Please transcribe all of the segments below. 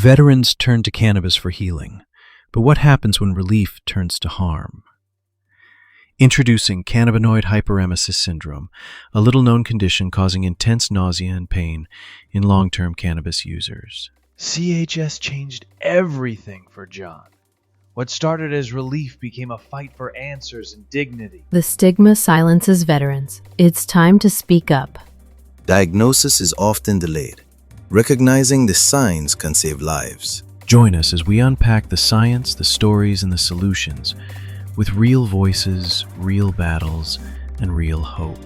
Veterans turn to cannabis for healing, but what happens when relief turns to harm? Introducing Cannabinoid Hyperemesis Syndrome, a little-known condition causing intense nausea and pain in long-term cannabis users. CHS changed everything for John. What started as relief became a fight for answers and dignity. The stigma silences veterans. It's time to speak up. Diagnosis is often delayed. Recognizing the signs can save lives. Join us as we unpack the science, the stories, and the solutions with real voices, real battles, and real hope.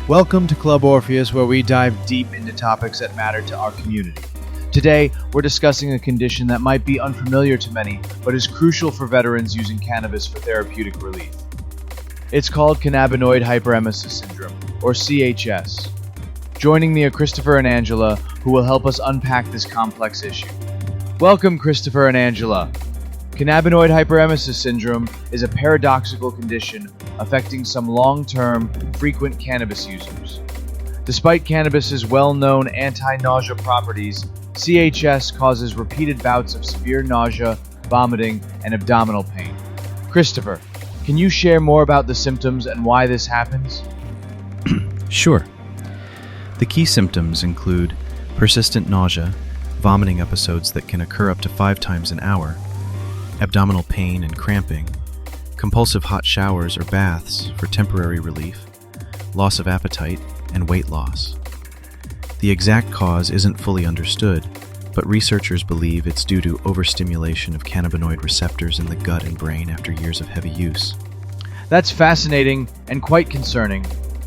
Welcome to Club Orpheus, where we dive deep into topics that matter to our community. Today, we're discussing a condition that might be unfamiliar to many, but is crucial for veterans using cannabis for therapeutic relief. It's called Cannabinoid Hyperemesis Syndrome, or CHS. Joining me are Christopher and Angela, who will help us unpack this complex issue. Welcome, Christopher and Angela. Cannabinoid Hyperemesis Syndrome is a paradoxical condition affecting some long-term, frequent cannabis users. Despite cannabis's well-known anti-nausea properties, CHS causes repeated bouts of severe nausea, vomiting, and abdominal pain. Christopher, can you share more about the symptoms and why this happens? Sure. The key symptoms include persistent nausea, vomiting episodes that can occur up to 5 times an hour, abdominal pain and cramping, compulsive hot showers or baths for temporary relief, loss of appetite, and weight loss. The exact cause isn't fully understood, but researchers believe it's due to overstimulation of cannabinoid receptors in the gut and brain after years of heavy use. That's fascinating and quite concerning.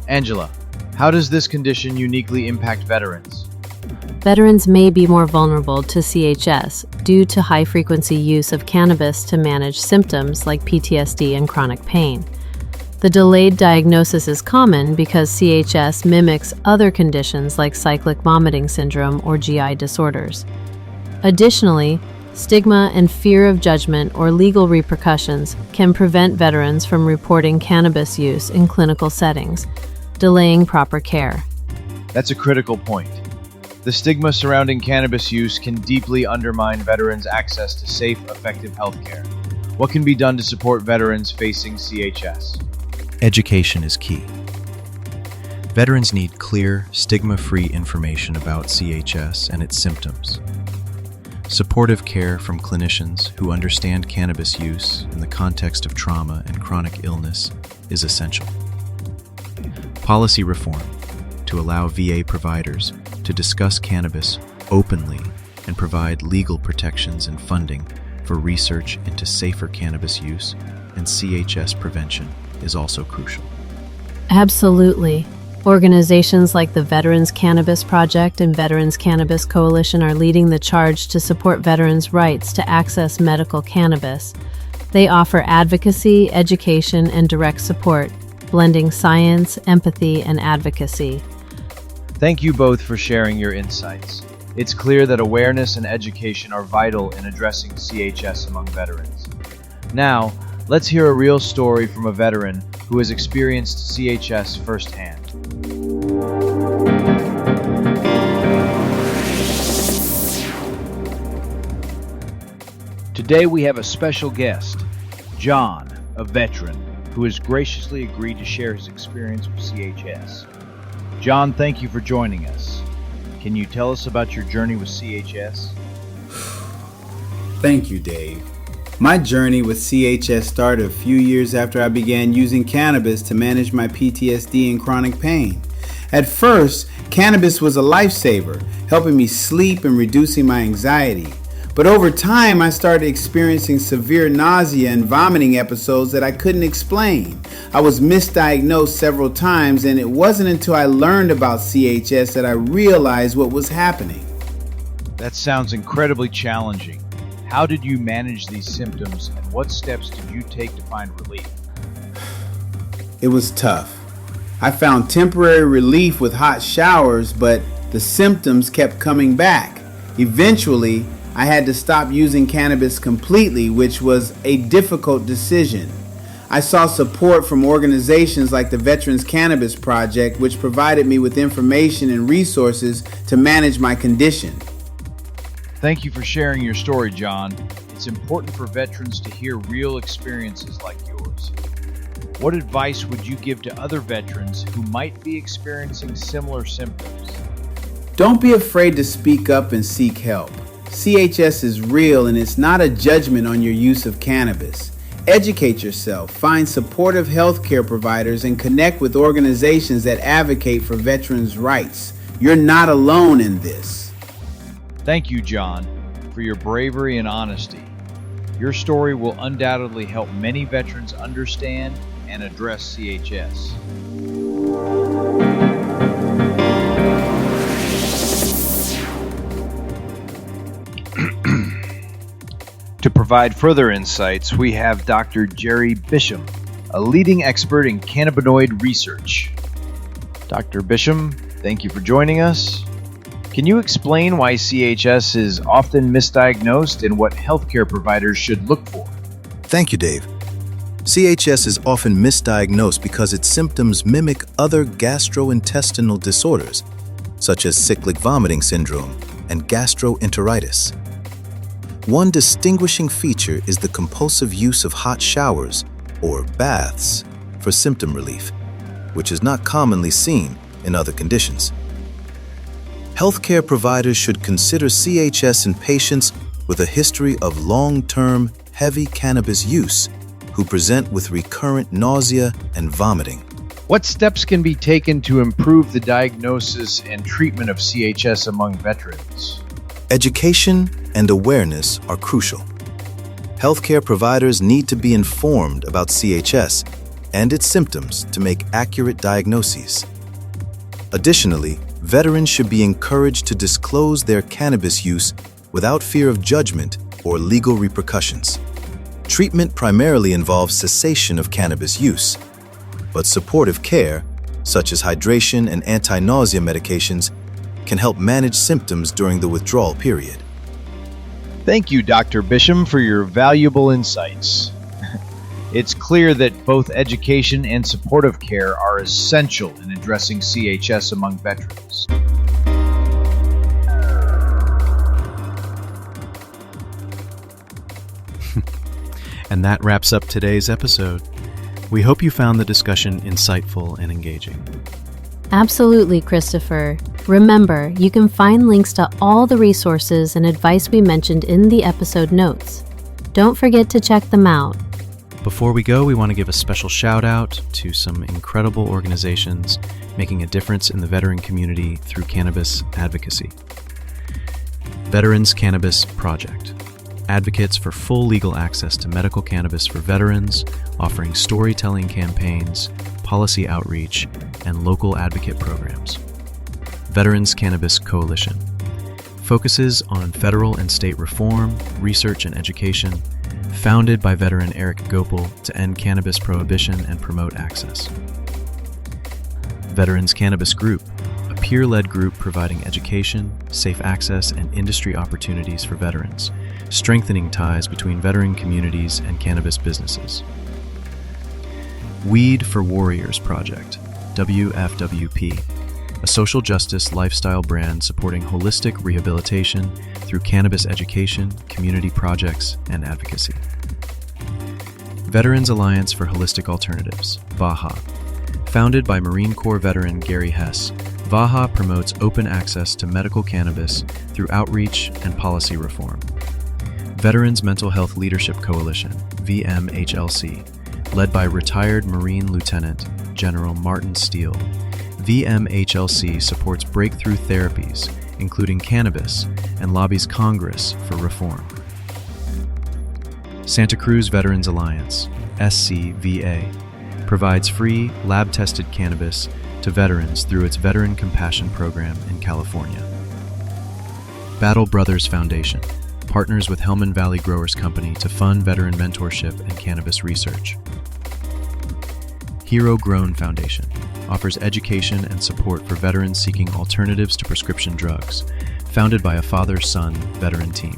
Angela, how does this condition uniquely impact veterans? Veterans may be more vulnerable to CHS due to high-frequency use of cannabis to manage symptoms like PTSD and chronic pain. The delayed diagnosis is common because CHS mimics other conditions like cyclic vomiting syndrome or GI disorders. Additionally, stigma and fear of judgment or legal repercussions can prevent veterans from reporting cannabis use in clinical settings, delaying proper care. That's a critical point. The stigma surrounding cannabis use can deeply undermine veterans' access to safe, effective healthcare. What can be done to support veterans facing CHS? Education is key. Veterans need clear, stigma-free information about CHS and its symptoms. Supportive care from clinicians who understand cannabis use in the context of trauma and chronic illness is essential. Policy reform to allow VA providers to discuss cannabis openly and provide legal protections and funding for research into safer cannabis use and CHS prevention is also crucial. Absolutely. Organizations like the Veterans Cannabis Project and Veterans Cannabis Coalition are leading the charge to support veterans' rights to access medical cannabis. They offer advocacy, education, and direct support, blending science, empathy, and advocacy. Thank you both for sharing your insights. It's clear that awareness and education are vital in addressing CHS among veterans. Now, let's hear a real story from a veteran who has experienced CHS firsthand. Today we have a special guest, John, a veteran, who has graciously agreed to share his experience with CHS. John, thank you for joining us. Can you tell us about your journey with CHS? Thank you, Dave. My journey with CHS started a few years after I began using cannabis to manage my PTSD and chronic pain. At first, cannabis was a lifesaver, helping me sleep and reducing my anxiety. But over time, I started experiencing severe nausea and vomiting episodes that I couldn't explain. I was misdiagnosed several times, and it wasn't until I learned about CHS that I realized what was happening. That sounds incredibly challenging. How did you manage these symptoms, and what steps did you take to find relief? It was tough. I found temporary relief with hot showers, but the symptoms kept coming back. Eventually, I had to stop using cannabis completely, which was a difficult decision. I saw support from organizations like the Veterans Cannabis Project, which provided me with information and resources to manage my condition. Thank you for sharing your story, John. It's important for veterans to hear real experiences like yours. What advice would you give to other veterans who might be experiencing similar symptoms? Don't be afraid to speak up and seek help. CHS is real and it's not a judgment on your use of cannabis. Educate yourself, find supportive healthcare providers, and connect with organizations that advocate for veterans' rights. You're not alone in this. Thank you, John, for your bravery and honesty. Your story will undoubtedly help many veterans understand and address CHS. To provide further insights, we have Dr. Jerry Bisham, a leading expert in cannabinoid research. Dr. Bisham, thank you for joining us. Can you explain why CHS is often misdiagnosed and what healthcare providers should look for? Thank you, Dave. CHS is often misdiagnosed because its symptoms mimic other gastrointestinal disorders, such as cyclic vomiting syndrome and gastroenteritis. One distinguishing feature is the compulsive use of hot showers, or baths, for symptom relief, which is not commonly seen in other conditions. Healthcare providers should consider CHS in patients with a history of long-term heavy cannabis use who present with recurrent nausea and vomiting. What steps can be taken to improve the diagnosis and treatment of CHS among veterans? Education and awareness are crucial. Healthcare providers need to be informed about CHS and its symptoms to make accurate diagnoses. Additionally, veterans should be encouraged to disclose their cannabis use without fear of judgment or legal repercussions. Treatment primarily involves cessation of cannabis use, but supportive care, such as hydration and anti-nausea medications, can help manage symptoms during the withdrawal period. Thank you, Dr. Bisham, for your valuable insights. It's clear that both education and supportive care are essential in addressing CHS among veterans. And that wraps up today's episode. We hope you found the discussion insightful and engaging. Absolutely, Christopher. Remember, you can find links to all the resources and advice we mentioned in the episode notes. Don't forget to check them out. Before we go, we want to give a special shout out to some incredible organizations making a difference in the veteran community through cannabis advocacy. Veterans Cannabis Project, advocates for full legal access to medical cannabis for veterans, offering storytelling campaigns, policy outreach, and local advocate programs. Veterans Cannabis Coalition focuses on federal and state reform, research, and education, founded by veteran Eric Goepel to end cannabis prohibition and promote access. Veterans Cannabis Group, a peer-led group providing education, safe access, and industry opportunities for veterans, strengthening ties between veteran communities and cannabis businesses. Weed for Warriors Project, WFWP, a social justice lifestyle brand supporting holistic rehabilitation through cannabis education, community projects, and advocacy. Veterans Alliance for Holistic Alternatives, VAHA. Founded by Marine Corps veteran Gary Hess, VAHA promotes open access to medical cannabis through outreach and policy reform. Veterans Mental Health Leadership Coalition, VMHLC, led by retired Marine Lieutenant General Martin Steele. VMHLC supports breakthrough therapies, including cannabis, and lobbies Congress for reform. Santa Cruz Veterans Alliance, SCVA, provides free, lab-tested cannabis to veterans through its Veteran Compassion Program in California. Battle Brothers Foundation partners with Hellman Valley Growers Company to fund veteran mentorship and cannabis research. Hero Grown Foundation offers education and support for veterans seeking alternatives to prescription drugs, founded by a father-son veteran team.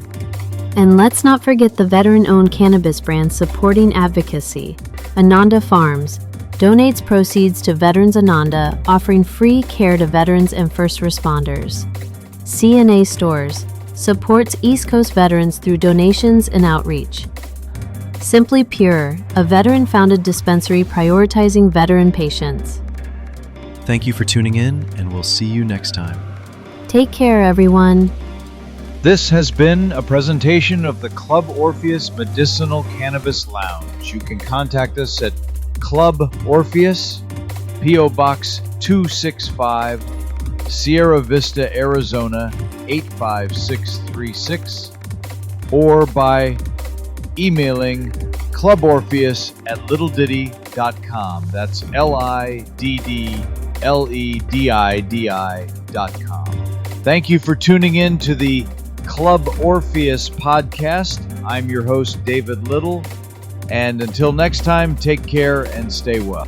And let's not forget the veteran-owned cannabis brand supporting advocacy. Ananda Farms donates proceeds to Veterans Ananda, offering free care to veterans and first responders. CNA Stores supports East Coast veterans through donations and outreach. Simply Pure, a veteran-founded dispensary prioritizing veteran patients. Thank you for tuning in, and we'll see you next time. Take care, everyone. This has been a presentation of the Club Orpheus Medicinal Cannabis Lounge. You can contact us at Club Orpheus, P.O. Box 265, Sierra Vista, Arizona 85636, or by emailing cluborpheus@littlediddy.com. That's LIDDLEDIDI.com. Thank you for tuning in to the Club Orpheus podcast. I'm your host, David Little. And until next time, take care and stay well.